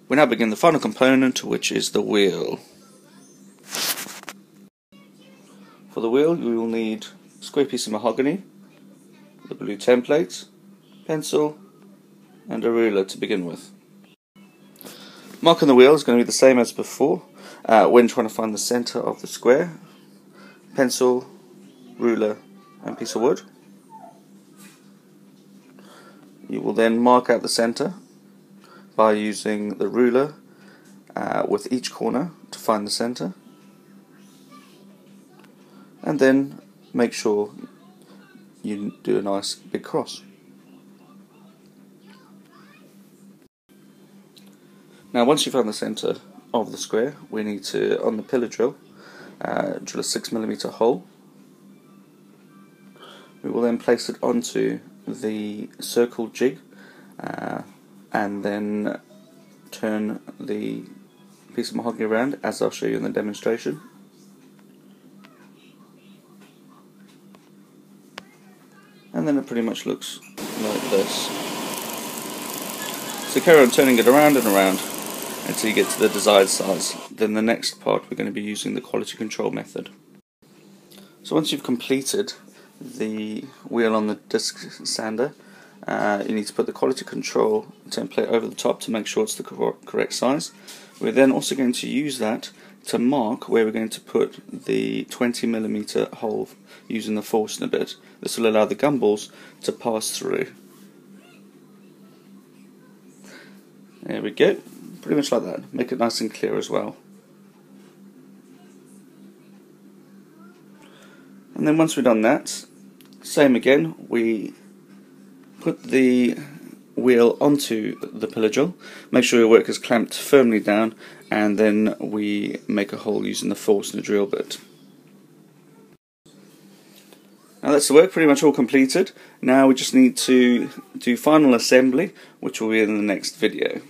We now begin the final component, which is the wheel. For the wheel you will need a square piece of mahogany, the blue template, pencil and a ruler to begin with. Marking the wheel is going to be the same as before. When trying to find the centre of the square, pencil, ruler and piece of wood. You will then mark out the centre by using the ruler with each corner to find the centre, and then make sure you do a nice big cross. Now once you've found the centre of the square, we need to, on the pillar drill, drill a 6mm hole. We will then place it onto the circle jig and then turn the piece of mahogany around, as I'll show you in the demonstration. And then it pretty much looks like this. So carry on turning it around and around until you get to the desired size. Then the next part we're going to be using the quality control method. So once you've completed the wheel on the disc sander, you need to put the quality control template over the top to make sure it's the correct size. We're then also going to use that to mark where we're going to put the 20mm hole using the Forstner bit. This will allow the gumballs to pass through. There we go, pretty much like that. Make it nice and clear as well. And then once we've done that, same again, we put the wheel onto the pillar drill, make sure your work is clamped firmly down, and then we make a hole using the Forstner drill bit. Now that's the work pretty much all completed. Now we just need to do final assembly, which will be in the next video.